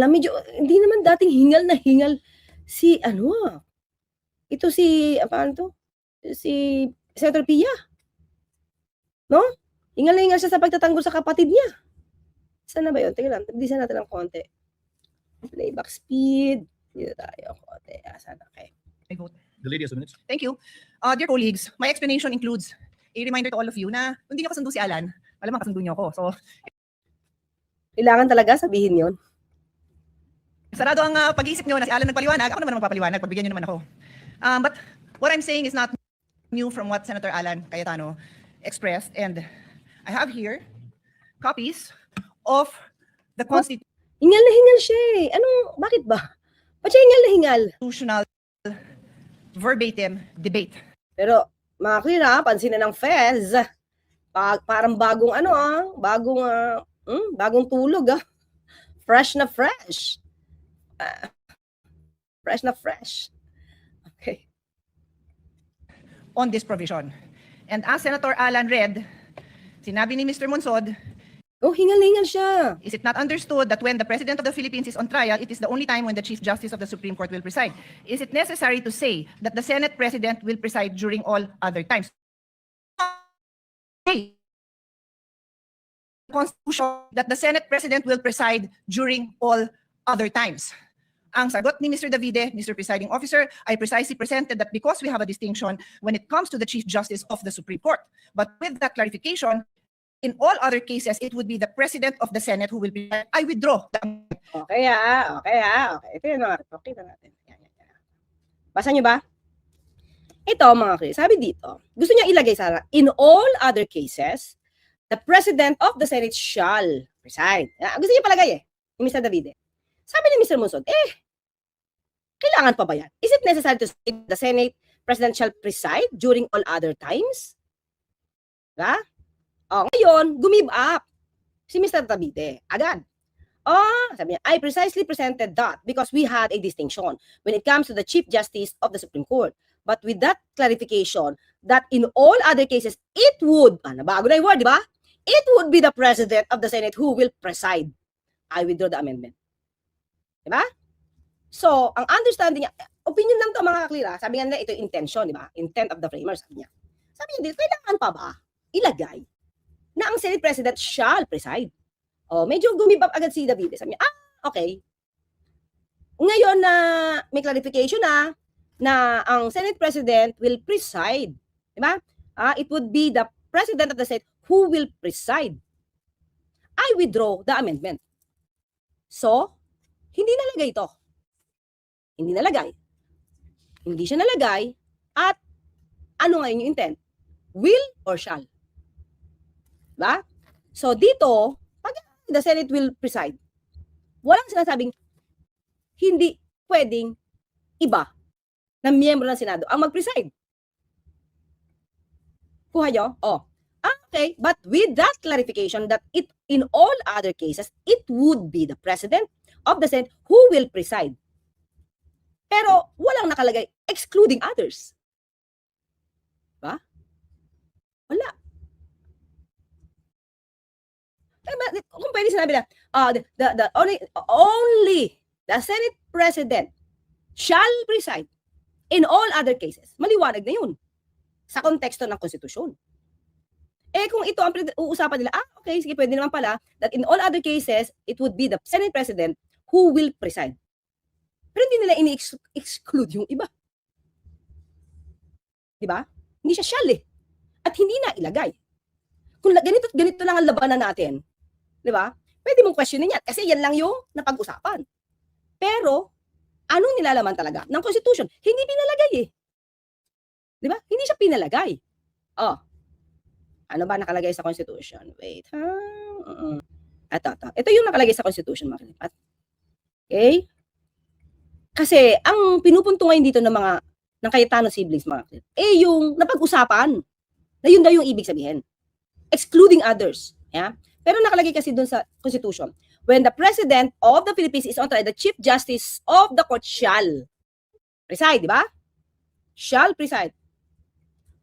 wala, medyo hindi naman dating hingal na hingal si ano, ito si paano 'to, si Senator Pia, 'no? Hingal na hingal siya sa pagtatanggol sa kapatid niya. Saan na ba 'yun? Teka lang, bilisan natin ng konti. Playback speed, dito tayo konti, asan na, okay. I vote. The lady has 2 minutes. Thank you. Dear colleagues, my explanation includes a reminder to all of you na kung hindi niyo kasundo si Alan, malamang kasundo niyo ako. So, Kailangan talaga sabihin 'yun? sarado ang pag-iisip niyo na si Alan nagpaliwanag, ako naman ang magpapaliwanag, pagbigyan niyo naman ako. But what I'm saying is not new from what Senator Alan Cayetano expressed, and I have here copies of the Hingal na hingal siya eh. Bakit ba? Ba't siya hingal na hingal? constitutional verbatim debate. Pero mga klira, pansin na ng Fez, parang bagong bagong tulog Fresh na fresh. Fresh na fresh. Okay. On this provision. And as Senator Alan read, sinabi ni Mr. Monsod, Oh, hingal-hingal siya. is it not understood that when the President of the Philippines is on trial, it is the only time when the Chief Justice of the Supreme Court will preside? Is it necessary to say that the Senate President will preside during all other times? Hey, Constitution that the Senate President will preside during all other times. Ang sagot ni Mr. Davide, Mr. Presiding Officer, I precisely presented that because we have a distinction when it comes to the Chief Justice of the Supreme Court. But with that clarification, in all other cases, it would be the President of the Senate who will be. I withdraw. Okay. Ito yun mga kapatid. Kita natin. Yan. Basa nyo ba? Ito mga kapatid, sabi dito, gusto niya ilagay sana, in all other cases, the President of the Senate shall preside. Gusto niya palagay ni Mr. Davide. Sabi ni Mr. Monsod, kailangan pa ba yan? Is it necessary to say the Senate President shall preside during all other times? Diba? Ngayon, gumib up si Mr. Davide. Agad. Sabi niya, I precisely presented that because we had a distinction when it comes to the Chief Justice of the Supreme Court. But with that clarification, that in all other cases, it would, nabago na yung word, di ba? It would be the President of the Senate who will preside. I withdraw the amendment. Di ba? So, ang understanding niya, opinion lang to mga kaklira, sabi nga nila, ito yung intention, di ba? Intent of the framers, sabi niya. Sabi niya, kailangan pa ba ilagay na ang Senate President shall preside? Medyo gumibab agad si Davide. Sabi niya, okay. Ngayon na may clarification na ang Senate President will preside. Diba? It would be the President of the Senate who will preside. I withdraw the amendment. So, hindi nalagay ito. Hindi nalagay. Hindi siya nalagay. At ano ngayon yung intent? Will or shall? Diba? So, dito, pag the Senate will preside, walang sinasabing hindi pwedeng iba na miyembro ng Senado ang mag-preside. Kuha nyo? Okay. But with that clarification that it in all other cases, it would be the President of the Senate who will preside. Pero walang nakalagay excluding others. Diba? Wala. Kung pwede sinabi na, only the Senate President shall preside in all other cases. Maliwanag na yun sa konteksto ng konstitusyon. Kung ito ang uusapan nila, okay, sige, pwede naman pala that in all other cases, it would be the Senate President who will preside. Pero hindi nila ini-exclude yung iba. Diba? Hindi siya shall At hindi na ilagay. Kung ganito lang ang labanan natin, di ba? Pwede mong questionin yan kasi yan lang yung napag-usapan. Pero, anong nilalaman talaga ng Constitution? Hindi pinalagay Di ba? Hindi siya pinalagay. Ano ba nakalagay sa Constitution? Wait, Ito yung nakalagay sa Constitution, mga kalipat. Okay? Kasi, ang pinupunto ngayon dito ng Cayetano siblings, mga kalipat, yung napag-usapan na yun daw yung ibig sabihin. Excluding others. Yeah? Pero nakalagay kasi dun sa Constitution, when the President of the Philippines is on trial, the Chief Justice of the Court shall preside, di ba? Shall preside,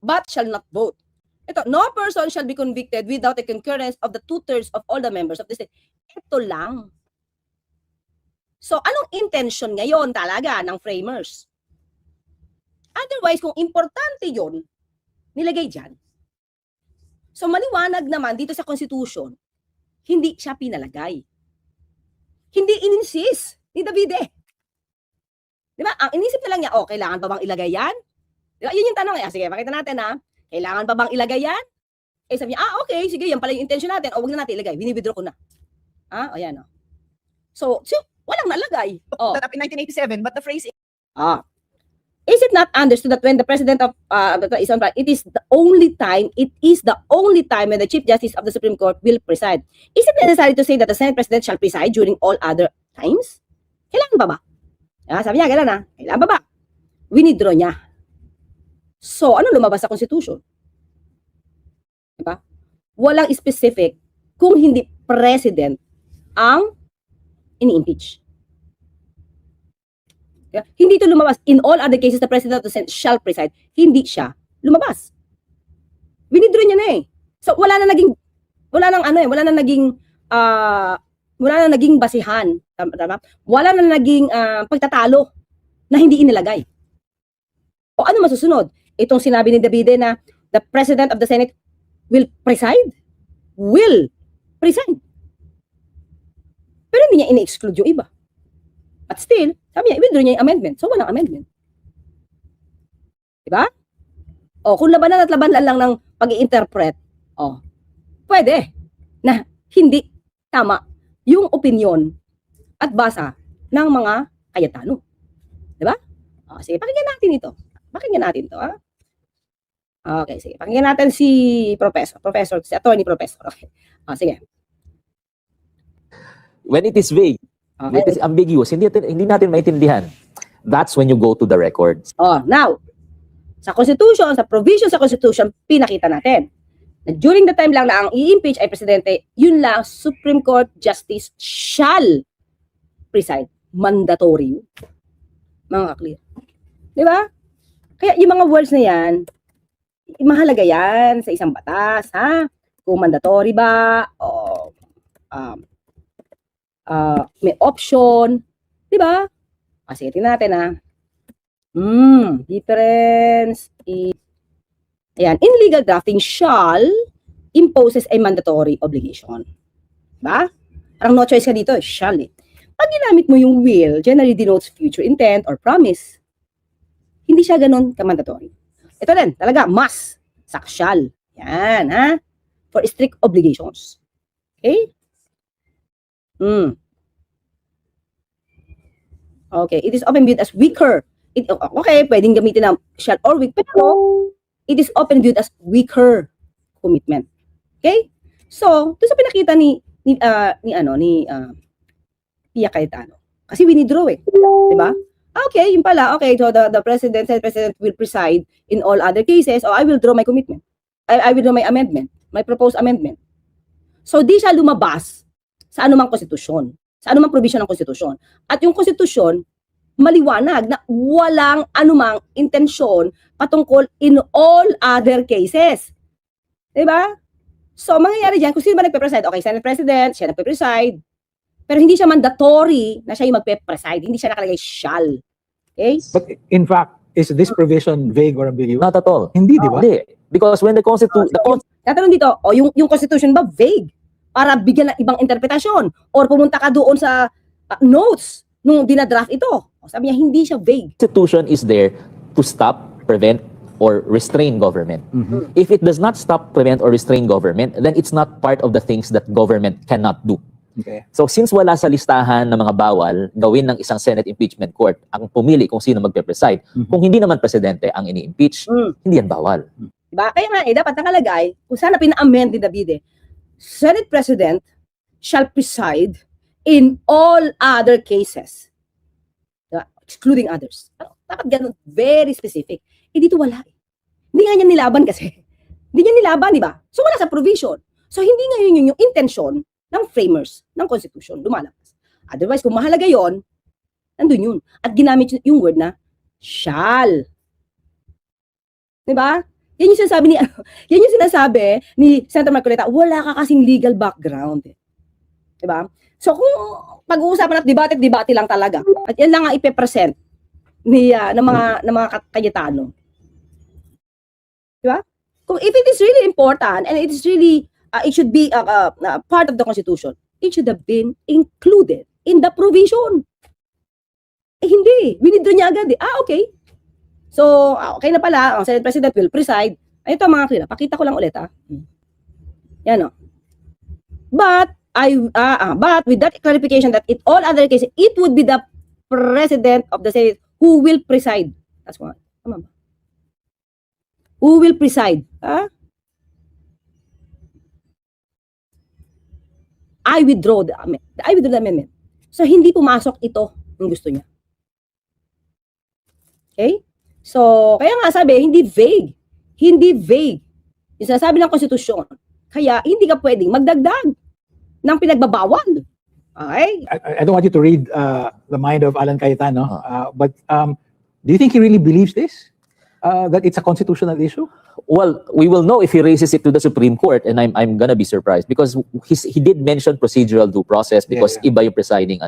but shall not vote. Ito, no person shall be convicted without the concurrence of the 2/3 of all the members of the state. Ito lang. So, anong intention ngayon talaga ng framers? Otherwise, kung importante yon, nilagay dyan. So, maliwanag naman dito sa Constitution, hindi siya pinalagay. Hindi in-insist ni Davide. Di ba? Ang inisip na lang niya, kailangan pa bang ilagay yan? Di ba? Yun yung tanong. Sige, pakita natin ha. Kailangan pa bang ilagay yan? Sabi niya, okay, sige, yan pala yung intention natin. Wag na natin ilagay. Binibidro ko na. Ayan. So, walang nalagay. That up in 1987, but the phrase Is it not understood that when the president of it is the only time when the Chief Justice of the Supreme Court will preside? Is it necessary to say that the Senate President shall preside during all other times? Kailangan ba ba? Sabi niya, kailan Kailangan ba ba? Winidraw niya. So, ano lumabas sa Constitution? Diba? Walang specific kung hindi president ang ini-impeach. Hindi ito lumabas. In all other cases, the President of the Senate shall preside. Hindi siya lumabas. Winidraw niya na So, wala na naging basihan. Tama? Wala na naging pagtatalo na hindi inilagay. O ano masusunod? Itong sinabi ni Davide na the President of the Senate will preside? Will preside. Pero hindi niya ini-exclude yung iba. But still, sabi niya, i-withdraw niya yung amendment. So, walang amendment. Diba? Kung labanan at labanan lang ng pag-i-interpret, pwede na hindi tama yung opinion at basa ng mga Cayetano. Diba? Sige, pakinggan natin ito. Pakinggan natin ito, Okay, sige. Pakinggan natin si si Attorney Professor. Okay. Sige. When it is vague, Okay. it is ambiguous, hindi natin maintindihan. That's when you go to the records. Now, sa Constitution, sa provision sa Constitution, pinakita natin na during the time lang na ang i-impeach ay presidente, yun lang, Supreme Court Justice shall preside. Mandatory. Mga ka-clear. Di ba? Kaya yung mga words na yan, mahalaga yan sa isang batas, ha? Kung mandatory ba, o may option, di ba? Sige, tingnan natin difference ayan, in legal drafting shall imposes a mandatory obligation. Diba? Parang no choice ka dito, shall Pag ginamit mo yung will, generally denotes future intent or promise. Hindi siya ganun ka-mandatory. Ito din, talaga, must, shall. Yan, ha? For strict obligations. Okay? Okay, it is often viewed as weaker. Okay, pwedeng gamitin ng shall or weak, pero it is often viewed as weaker commitment. Okay? So, ito sa pinakita ni Pia Cayetano. Kasi winidraw di ba? Okay, yun pala. Okay, so the President will preside in all other cases, I will draw my commitment. I will draw my amendment, my proposed amendment. So, di siya lumabas sa anumang konstitusyon, sa anumang provision ng konstitusyon. At yung konstitusyon, maliwanag na walang anumang intensyon patungkol in all other cases. Diba? So, mangyayari dyan, kung sino ba nagpe-preside? Okay, Senate President, siya nagpe-preside. Pero hindi siya mandatory na siya yung magpe-preside. Hindi siya nakalagay shall. Okay? But in fact, is this provision vague or ambiguous? Not at all. Hindi, di ba? Hindi. Because when the Constitution... Tatanong dito, yung Constitution ba vague? Para bigyan ng ibang interpretasyon? Or pumunta ka doon sa notes nung dinadraft ito? Sabi niya, hindi siya vague. Constitution is there to stop, prevent, or restrain government. If it does not stop, prevent, or restrain government, then it's not part of the things that government cannot do. Okay. So since wala sa listahan ng mga bawal gawin ng isang Senate impeachment court ang pumili kung sino magpe-preside, kung hindi naman presidente ang ini-impeach, hindi yan bawal. Diba? Kaya nga dapat nakalagay, kung sana pina-amend ni Davide, Senate President shall preside in all other cases. Diba? Excluding others. Dapat ganun, very specific. Dito wala Hindi nga niya nilaban kasi. Hindi niya nilaban, di ba? So wala sa provision. So hindi nga yun yung intention ng framers ng Constitution lumalabas. Otherwise, kung mahalaga yon, nandun yun. At ginamit yung word na shall. Di ba? Yan yung sinasabi ni yan yung sinasabi ni Senator Marcoleta, wala ka kasing legal background. Diba? So kung pag-uusapan at debate lang talaga, at yan lang ang ipe-present ng mga Cayetano. Diba? Kung if it is really important and it is really it should be part of the Constitution, it should have been included in the provision. Eh, hindi. Winidraw niya agad eh. Okay. So, okay na pala. Ang Senate President will preside. Ito mga klira. Pakita ko lang ulit Yan o. But with that clarification that in all other cases, it would be the President of the Senate who will preside. That's one. Tama ba? Who will preside? I withdraw the amendment. So, hindi pumasok ito yung gusto niya. Okay? So, kaya nga sabi, hindi vague. Hindi vague. Yung sinasabi ng konstitusyon. Kaya, hindi ka pwedeng magdagdag ng pinagbabawal. Okay? I don't want you to read the mind of Alan Cayetano, but do you think he really believes this? That it's a constitutional issue? Well, we will know if he raises it to the Supreme Court, and I'm gonna be surprised because he did mention procedural due process because iba yung presiding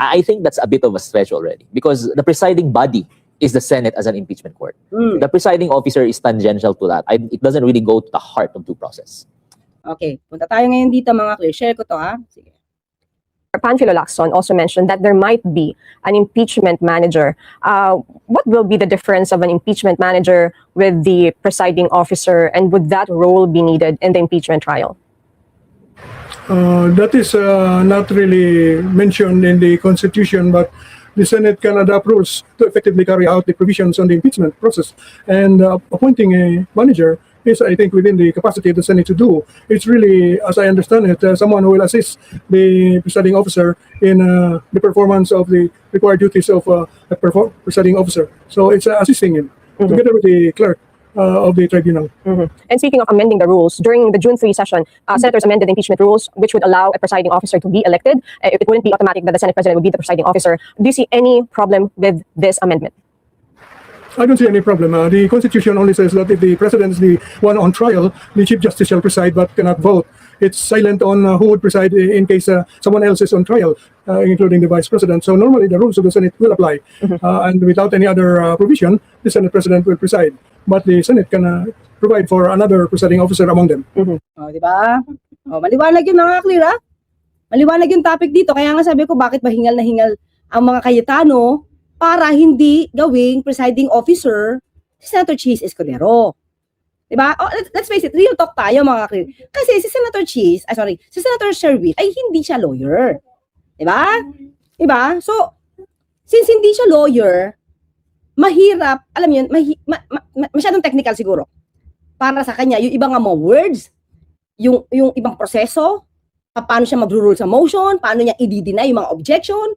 I think that's a bit of a stretch already because the presiding body is the Senate as an impeachment court. The presiding officer is tangential to that. It doesn't really go to the heart of due process. Okay. Punta tayo ngayon dito mga clear. Share ko to Sige. Panfilo Lacson also mentioned that there might be an impeachment manager. What will be the difference of an impeachment manager with the presiding officer, and would that role be needed in the impeachment trial? That is not really mentioned in the Constitution, but the Senate can adopt rules to effectively carry out the provisions on the impeachment process. And appointing a manager is, I think, within the capacity of the Senate to do. It's really, as I understand it, someone who will assist the presiding officer in the performance of the required duties of a presiding officer. So it's assisting him together with the clerk of the tribunal. And speaking of amending the rules, during the June 3 session, senators amended the impeachment rules, which would allow a presiding officer to be elected. It wouldn't be automatic that the Senate President would be the presiding officer. Do you see any problem with this amendment? I don't see any problem. The Constitution only says that if the President is the one on trial, the Chief Justice shall preside but cannot vote. It's silent on who would preside in case someone else is on trial, including the Vice President. So normally the rules of the Senate will apply. And without any other provision, the Senate President will preside. But the Senate can provide for another presiding officer among them. Di ba? Maliwanag yun mga clear Maliwanag yung topic dito. Kaya nga sabi ko, bakit ba hingal na hingal ang mga Cayetano para hindi gawing presiding officer si Senator Cheese Escudero. Diba? Let's face it, real talk tayo mga clear. Kasi si Senator Cheese, si Senator Sherwin ay hindi siya lawyer. Diba? Diba? So, since hindi siya lawyer, mahirap, alam yun, masyadong technical siguro. Para sa kanya, yung ibang mga words, yung ibang proseso, paano siya mag-rule sa motion, paano niya i-deny yung mga objection,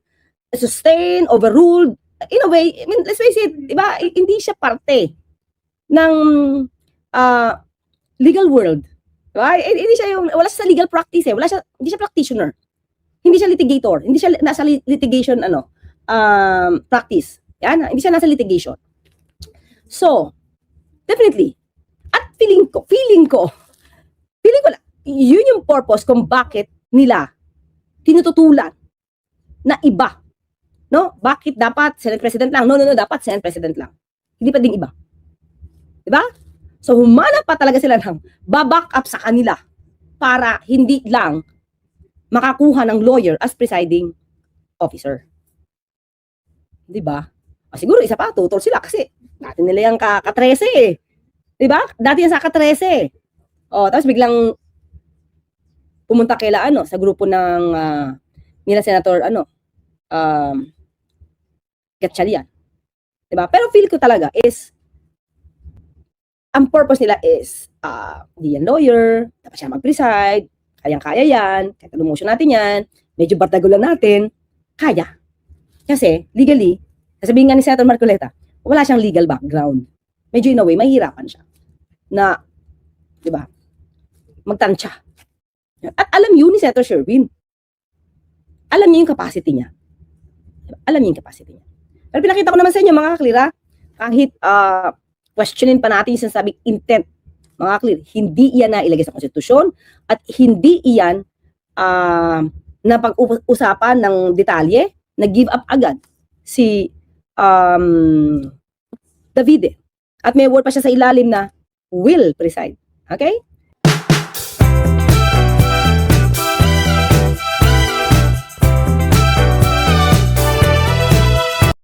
sustain, overruled. In a way, I mean, let's face it, diba, hindi siya parte ng legal world. Diba? Hindi siya wala siya sa legal practice hindi siya practitioner. Hindi siya litigator. Hindi siya nasa litigation, practice. Yan, hindi siya nasa litigation. So, definitely, at feeling ko lang, yun yung purpose kung bakit nila tinututulan na iba. No? Bakit dapat Senate President lang? No, dapat Senate President lang. Hindi pa ding iba. Diba? So, humanap pa talaga sila ng baback up sa kanila para hindi lang makakuha ng lawyer as presiding officer. Diba? Siguro isa pa, tutol sila kasi dati nila yung ka-13 eh. Diba? Dati yan sa ka-13. Tapos biglang pumunta kaila sa grupo ng nila Senator Gatchalian. Diba? Pero feel ko talaga is ang purpose nila is di yan lawyer, dapat siya mag-preside, kayang-kaya yan, kahit anong motion natin yan, medyo bardagulan natin, kaya. Kasi legally, sasabihin nga ni Senator Marcoleta, wala siyang legal background. Medyo in a way, mahihirapan siya na, di ba, magtansya. At alam yun ni Senator Sherwin. Alam niya yung capacity niya. Alam niya yung capacity niya. Pero pinakita ko naman sa inyo, mga kaklira, kahit questionin pa natin yung sinasabing intent, mga clear, hindi iyan na ilagay sa konstitusyon at hindi iyan na pag-usapan ng detalye, nag-give up agad si Davide. At may word pa siya sa ilalim na will preside. Okay?